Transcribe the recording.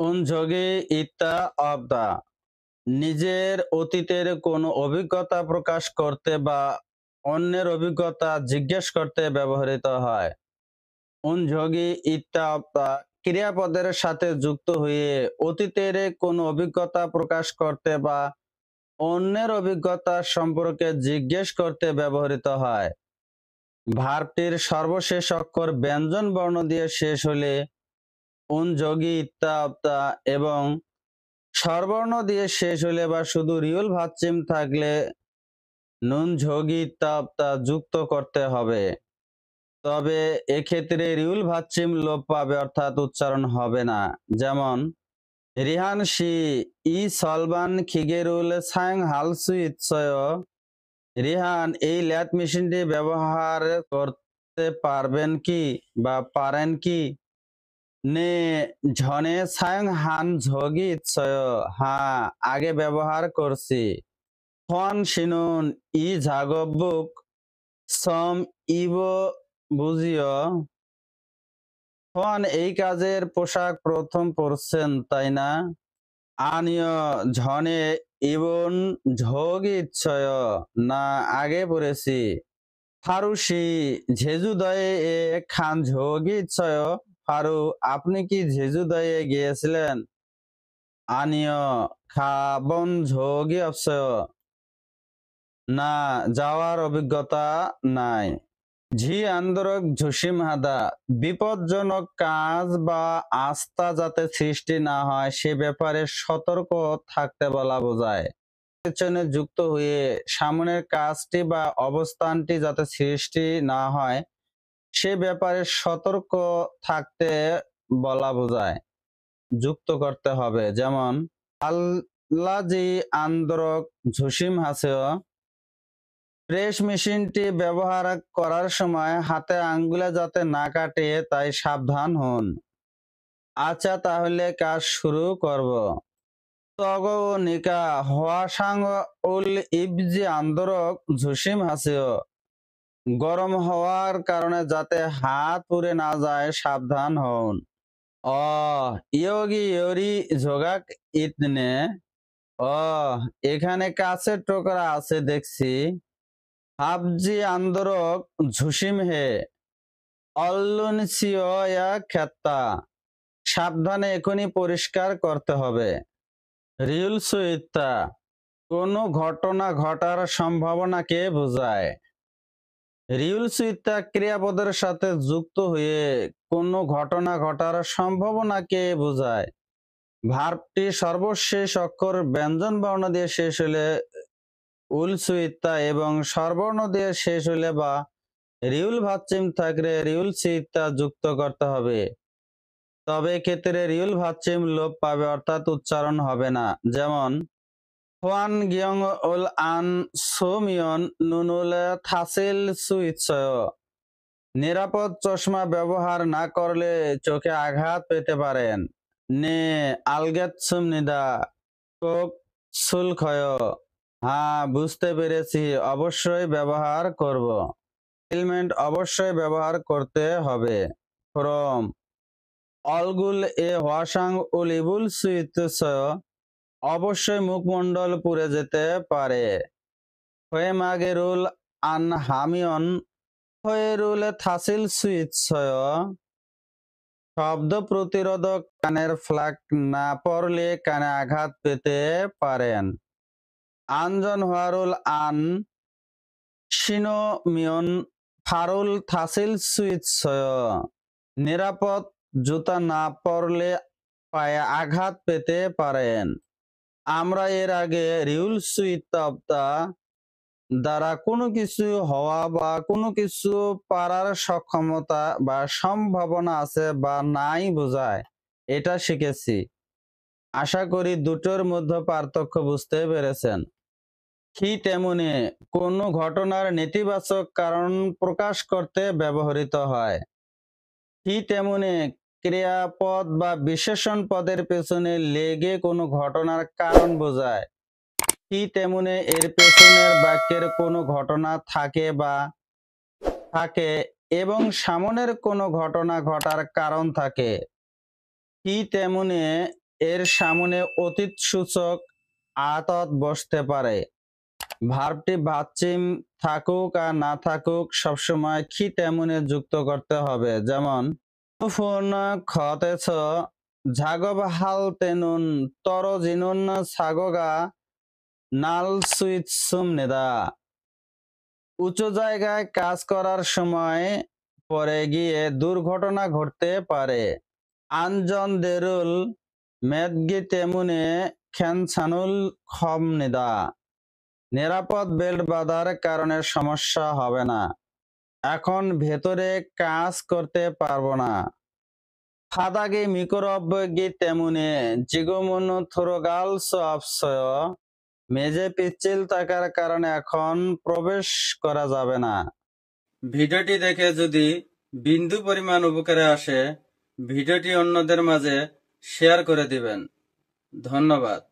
উনযোগী ইত্যা অবদা নিজের অতীতের কোনো অভিজ্ঞতা প্রকাশ করতে বা অন্যের অভিজ্ঞতা জিজ্ঞেস করতে ব্যবহৃত হয়। উনযোগী ইত্যা অবদা ক্রিয়াপদের সাথে যুক্ত হয়ে অতীতের কোনো অভিজ্ঞতা প্রকাশ করতে বা অন্যের অভিজ্ঞতা সম্পর্কে জিজ্ঞেস করতে ব্যবহৃত হয়। ভার্বটির সর্বশেষ অক্ষর ব্যঞ্জন বর্ণ দিয়ে শেষ হলে উনযোগী ইত্যা অবদা এবং স্বরবর্ণ দিয়ে শেষ হলে বা শুধু রিউল ভাচ্চিম থাকলে নুন ঝোগী ইত্যা যুক্ত করতে হবে। তবে এক্ষেত্রে রিউল ভাচ্চিম লোপ পাবে, অর্থাৎ উচ্চারণ হবে না। যেমন রিহান শি ই সলবান খিগেরুল সাং হালসু ইৎসয়। রিহান এই ল্যাথ মেশিনটি ব্যবহার করতে পারবেন কি বা পারেন কি? নে ঝনে সায়ং হান ঝগি ইৎসয়। হ্যাঁ, আগে ব্যবহার করছি। ফন শিনুন ই ঝাগবুক সম ইব বুঝিও। ফন এই কাজের পোশাক প্রথম পরছেন, তাই না? আনিয় ঝনে ইবন ঝগি ইচ্ছয়। না, আগে পড়েছি। ফারুশি ঝেজুদয়ে এ খান ঝগি ইচ্ছয়। ফারু, আপনি কি ঝেজুদয়ে গিয়েছিলেন? আনিয় খাবন ঝগি অপসয়। না, যাওয়ার অভিজ্ঞতা নাই। ঝি আন্দোলক ঝুসিম হাদা বিপজ্জনক কাজ বা আস্থা যাতে সৃষ্টি না হয় সে ব্যাপারে সতর্ক থাকতে বলা বোঝায়। পেছনে যুক্ত হয়ে সামনের কাজটি বা অবস্থানটি যাতে সৃষ্টি না হয় সে ব্যাপারে সতর্ক থাকতে বলা বোঝায়, যুক্ত করতে হবে। যেমন আল্লাজি আন্দোলক ঝুসিম হাসেও। প্রেস মেশিনটি ব্যবহার করার সময় হাতে আঙ্গুলে যাতে না কাটে তাই সাবধান হন। আচ্ছা, তাহলে কাজ শুরু করব। তগ ও নিকা হওয়াসাং উল ইবজি আন্দোলক ঝুসিম হাসিও। গরম হওয়ার কারণে যাতে হাত পুড়ে না যায় সাবধান হন। ইয়োগি ইয়োরি ঝোগাক ইতনে। এখানে কাছের টোকরা আছে দেখছি। হাবজি আন্দোলক ঝুসিম হে অল্লুনসিয়া খেত্তা। সাবধানে এখনই পরিষ্কার করতে হবে। রিউল সুইত্তা কোনো ঘটনা ঘটার সম্ভাবনাকে বোঝায়। রিউল সুইত্তা ক্রিয়াপদের সাথে যুক্ত হয়ে কোনো ঘটনা ঘটার সম্ভাবনাকে বোঝায়। ভার্বটি সর্বশেষ অক্ষর ব্যঞ্জন বর্ণ দিয়ে শেষ হলে উল সুইত্তা এবং স্বরবর্ণ দিয়ে শেষ হলে বা রিউল ভাচ্চিম থাকলে রিউল সুইত্তা যুক্ত করতে হবে। তবে ক্ষেত্রে রিউল ভাচ্চিম লোপ পাবে, অর্থাৎ উচ্চারণ হবে না। যেমন হোয়ান গিয়ং উল আন সোমিয়ন নুনুল থাসিল সুইৎসয়। নিরাপদ চশমা ব্যবহার না করলে চোখে আঘাত পেতে পারেন। নে আলগেৎসুম নিদা কোক সুলখয়। হ্যাঁ, বুঝতে পেরেছি, অবশ্যই ব্যবহার করব। এলিমেন্ট অবশ্যই ব্যবহার করতে হবে। ফ্রম অলগুল এ হোয়াসাং উল ইবুল সুইৎসয়। অবশ্যই মুখমণ্ডল পুড়ে যেতে পারে। হয়ে মাগেরুল আন হামিয়ন হয়েরুল থাসিল সুইৎসয়। শব্দ প্রতিরোধক কানের ফ্লাক না পড়লে কানে আঘাত পেতে পারেন। আনজন হোয়ারুল আন শিনোমিয়ন ফারুল থাসিল সুইৎসয়। নিরাপদ জুতা না পরলে পায়ে আঘাত পেতে পারেন। আমরা এর আগে রিউল সুইত্তা দ্বারা কোনো কিছু হওয়া বা কোনো কিছু পারার সক্ষমতা বা সম্ভাবনা আছে বা নাই বোঝায়, এটা শিখেছি। আশা করি দুটোর মধ্যে পার্থক্য বুঝতে পেরেছেন। ঠিক তেমনি কোনো ঘটনার নেতিবাচক কারণ প্রকাশ করতে ব্যবহৃত হয়। ঠিক তেমনি ক্রিয়াপদ বা বিশেষণ পদের পেছনে লেগে কোনো ঘটনার কারণ বোঝায়। ঠিক তেমনি এর পেছনের বাক্যের কোনো ঘটনা থাকে এবং সামনের কোনো ঘটনা ঘটার কারণ থাকে। ঠিক তেমনি এর সামনে অতীত সূচক আতত বসতে পারে। ভার্বটি বাচ্চিম থাকুক আর না থাকুক সবসময় কি তেমনে যুক্ত করতে হবে। যেমন ফোন খতেছ ঝাগব হাল তেনুন তর জিনুন ছাগগা নাল সুইচ সুম নেদা। উঁচু জায়গায় কাজ করার সময় পরে গিয়ে দুর্ঘটনা ঘটতে পারে। আনজন দেরুল মেদগি তেমুনে খেনছানুল খম নেদা। নিরাপদ বেল্ট বাঁধার কারণে সমস্যা হবে না। এখন ভেতরে কাজ করতে পারবো না। ফাদাগি মিকরবগি তেমুনে জিগুমুন থুরগাল সবসয়। মেঝে পিচ্ছিল থাকার কারণে এখন প্রবেশ করা যাবে না। ভিডিওটি দেখে যদি বিন্দু পরিমাণ উপকারে আসে ভিডিওটি অন্যদের মাঝে শেয়ার করে দিবেন। ধন্যবাদ।